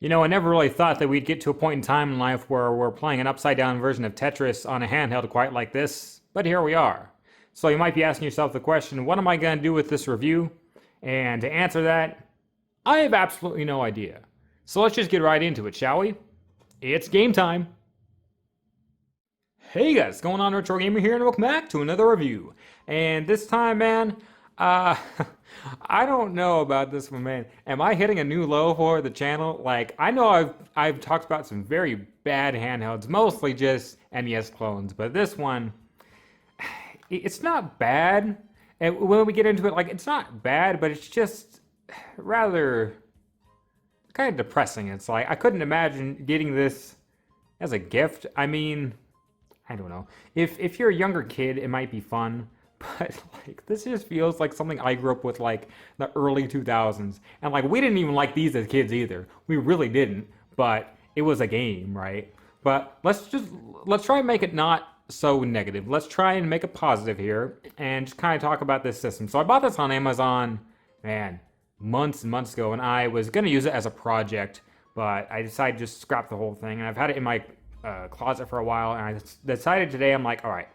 You know, I never really thought that we'd get to a point in time in life where we're playing an upside down version of Tetris on a handheld quite like this, but here we are. So you might be asking yourself the question, what am I going to do with this review? And to answer that, I have absolutely no idea. So let's just get right into it, shall we? It's game time! Hey guys, what's going on? RetroGamer here, and welcome back to another review. And this time, man, uh, I don't know about this one, man. Am I hitting a new low for the channel? Like, I know I've talked about some very bad handhelds, mostly just NES clones, but this one, it's not bad. And when we get into it, like, it's not bad, but it's just rather kind of depressing. It's like, I couldn't imagine getting this as a gift. I mean, I don't know. If you're a younger kid, it might be fun, but like this just feels like something I grew up with, like the early 2000s. And like we didn't even like these as kids either. We really didn't, but it was a game, right? But let's try and make it not so negative. Let's try and make it positive here and just kind of talk about this system. So I bought this on Amazon, man, months and months ago, and I was gonna use it as a project, but I decided to just scrap the whole thing, and I've had it in my closet for a while, and I decided today, I'm like, all right,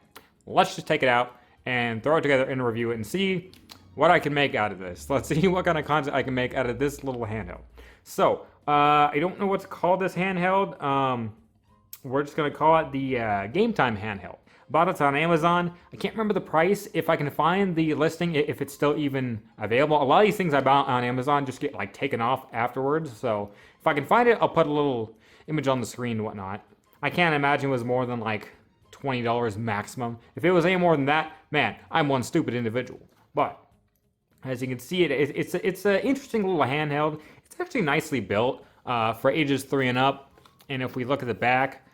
let's just take it out and throw it together and review it and see what I can make out of this. Let's see what kind of content I can make out of this little handheld. So, I don't know what to call this handheld. We're just gonna call it the Game Time handheld. Bought it on Amazon. I can't remember the price. If I can find the listing, if it's still even available. A lot of these things I bought on Amazon just get like taken off afterwards. So if I can find it, I'll put a little image on the screen and whatnot. I can't imagine it was more than like $20 maximum. If it was any more than that, man, I'm one stupid individual. But as you can see, it's an interesting little handheld. It's actually nicely built for ages 3 and up. And if we look at the back,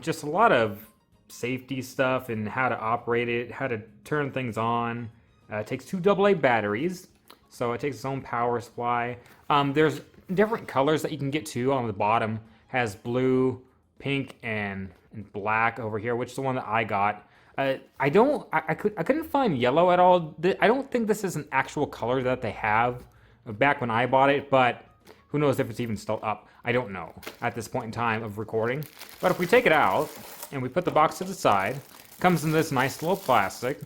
just a lot of safety stuff and how to operate it, how to turn things on. It takes 2 AA batteries, so it takes its own power supply. There's different colors that you can get to. On the bottom has blue, pink, and black over here, which is the one that I got. I couldn't find yellow at all. I don't think this is an actual color that they have back when I bought it, but who knows if it's even still up. I don't know at this point in time of recording. But if we take it out and we put the box to the side, it comes in this nice little plastic,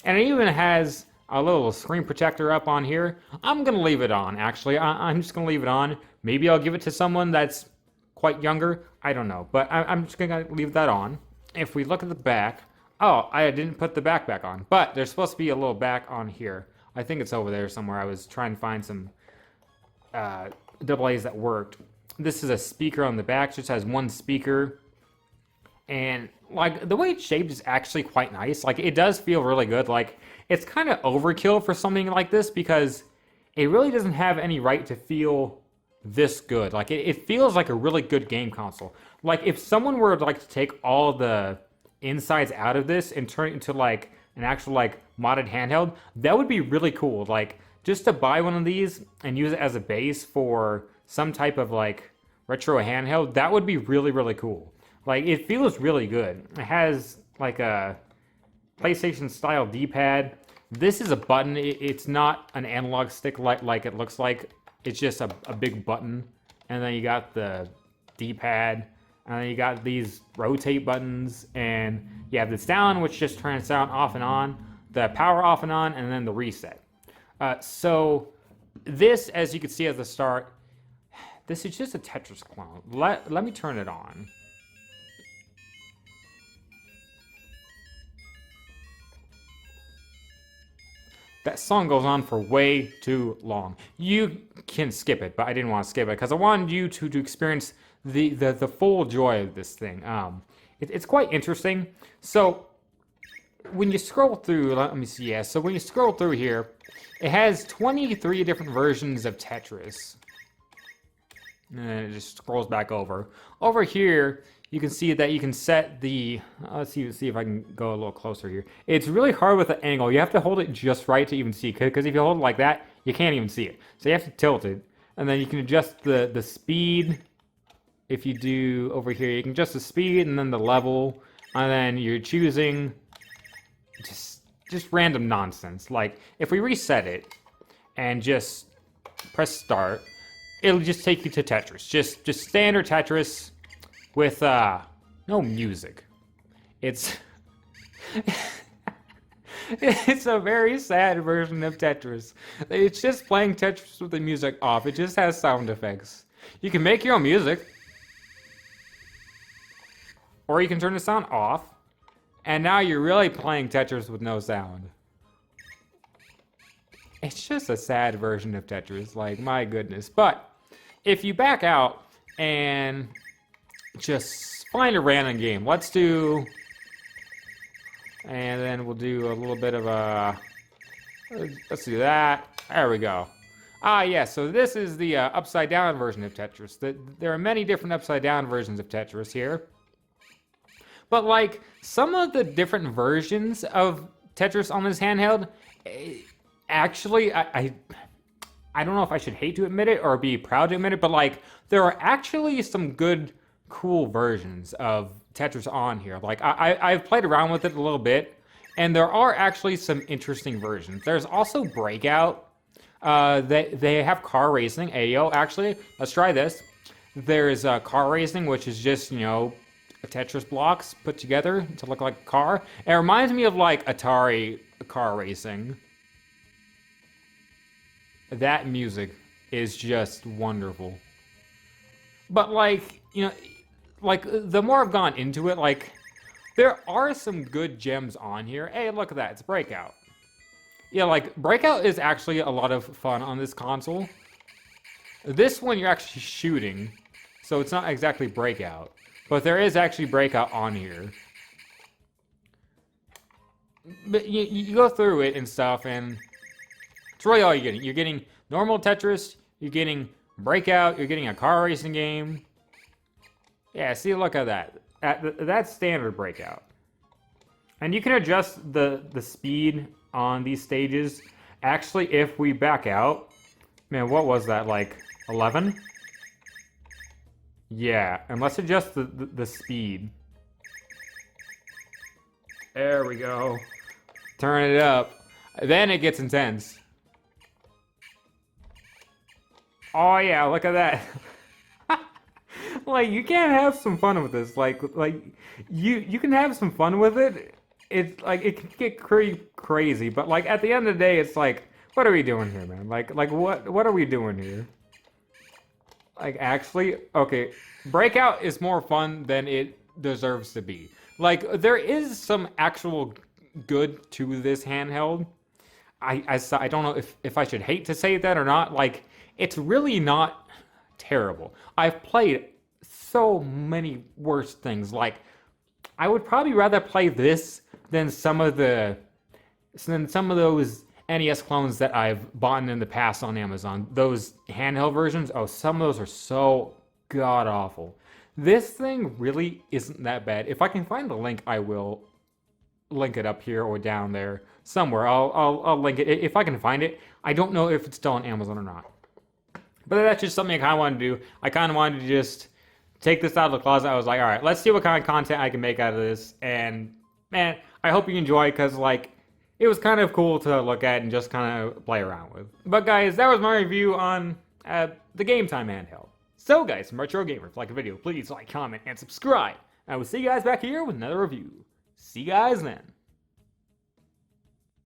and it even has a little screen protector up on here. I'm gonna leave it on, actually. I'm just gonna leave it on. Maybe I'll give it to someone that's quite younger, I don't know, but I'm just gonna leave that on. If we look at the back, oh, I didn't put the back on, but there's supposed to be a little back on here. I think it's over there somewhere. I was trying to find some AA's that worked. This is a speaker on the back, just has one speaker, and like the way it's shaped is actually quite nice. Like it does feel really good. Like it's kind of overkill for something like this because it really doesn't have any right to feel this good. Like it feels like a really good game console. Like if someone were to like to take all the insides out of this and turn it into like an actual like modded handheld, that would be really cool. Like just to buy one of these and use it as a base for some type of like retro handheld, that would be really, really cool. Like it feels really good. It has like a PlayStation style D-pad. This is a button. It's not an analog stick like it looks like. It's just a big button, and then you got the D-pad, and then you got these rotate buttons, and you have this down, which just turns down off and on, the power off and on, and then the reset. So this, as you can see at the start, this is just a Tetris clone. Let me turn it on. That song goes on for way too long. You can skip it, but I didn't want to skip it because I wanted you to experience the full joy of this thing. It's quite interesting. So when you scroll through, let me see, yeah. So when you scroll through here, it has 23 different versions of Tetris. And it just scrolls back over. Over here, you can see that you can set the, let's see if I can go a little closer here. It's really hard with the angle. You have to hold it just right to even see, because if you hold it like that, you can't even see it. So you have to tilt it, and then you can adjust the speed. If you do over here, you can adjust the speed and then the level, and then you're choosing just random nonsense. Like if we reset it and just press start, it'll just take you to Tetris. Just standard Tetris with no music. It's it's a very sad version of Tetris. It's just playing Tetris with the music off. It just has sound effects. You can make your own music, or you can turn the sound off, and now you're really playing Tetris with no sound. It's just a sad version of Tetris, like, my goodness. But if you back out and just find a random game, let's do, and then we'll do a little bit of a, let's do that. There we go. Yeah, so this is the upside down version of Tetris. There are many different upside down versions of Tetris here. But like, some of the different versions of Tetris on this handheld, actually, I don't know if I should hate to admit it or be proud to admit it, but like, there are actually some good, cool versions of Tetris on here. Like, I've played around with it a little bit, and there are actually some interesting versions. There's also Breakout. They have car racing. Ayo, actually, let's try this. There's car racing, which is just, you know, Tetris blocks put together to look like a car. It reminds me of like Atari car racing. That music is just wonderful. But like, you know, like the more I've gone into it, like there are some good gems on here. Hey, look at that, it's Breakout. Yeah, like Breakout is actually a lot of fun on this console. This one you're actually shooting, so it's not exactly Breakout. But there is actually Breakout on here. But you go through it and stuff, and it's really all you're getting. You're getting normal Tetris, you're getting Breakout, you're getting a car racing game. Yeah, see, look at that. That's standard Breakout. And you can adjust the speed on these stages. Actually, if we back out, man, what was that, like 11? Yeah, and let's adjust the speed. There we go. Turn it up. Then it gets intense. Oh yeah, look at that. Like, you can't have some fun with this. Like you can have some fun with it. It's like, it can get crazy, but like at the end of the day, it's like, what are we doing here, man? Like what are we doing here? Like, actually, okay, Breakout is more fun than it deserves to be. Like, there is some actual good to this handheld. I don't know if I should hate to say that or not. Like, it's really not terrible. I've played so many worse things. Like, I would probably rather play this than some of those NES clones that I've bought in the past on Amazon. Those handheld versions, oh, some of those are so god-awful. This thing really isn't that bad. If I can find the link, I will link it up here or down there somewhere. I'll link it if I can find it. I don't know if it's still on Amazon or not. But that's just something I kind of wanted to do. I kind of wanted to just take this out of the closet. I was like, all right, let's see what kind of content I can make out of this. And man, I hope you enjoy it, because like, it was kind of cool to look at and just kind of play around with. But guys, that was my review on the Game Time handheld. So guys, from RetroGamer, if you like the video, please like, comment, and subscribe. I will see you guys back here with another review. See you guys then.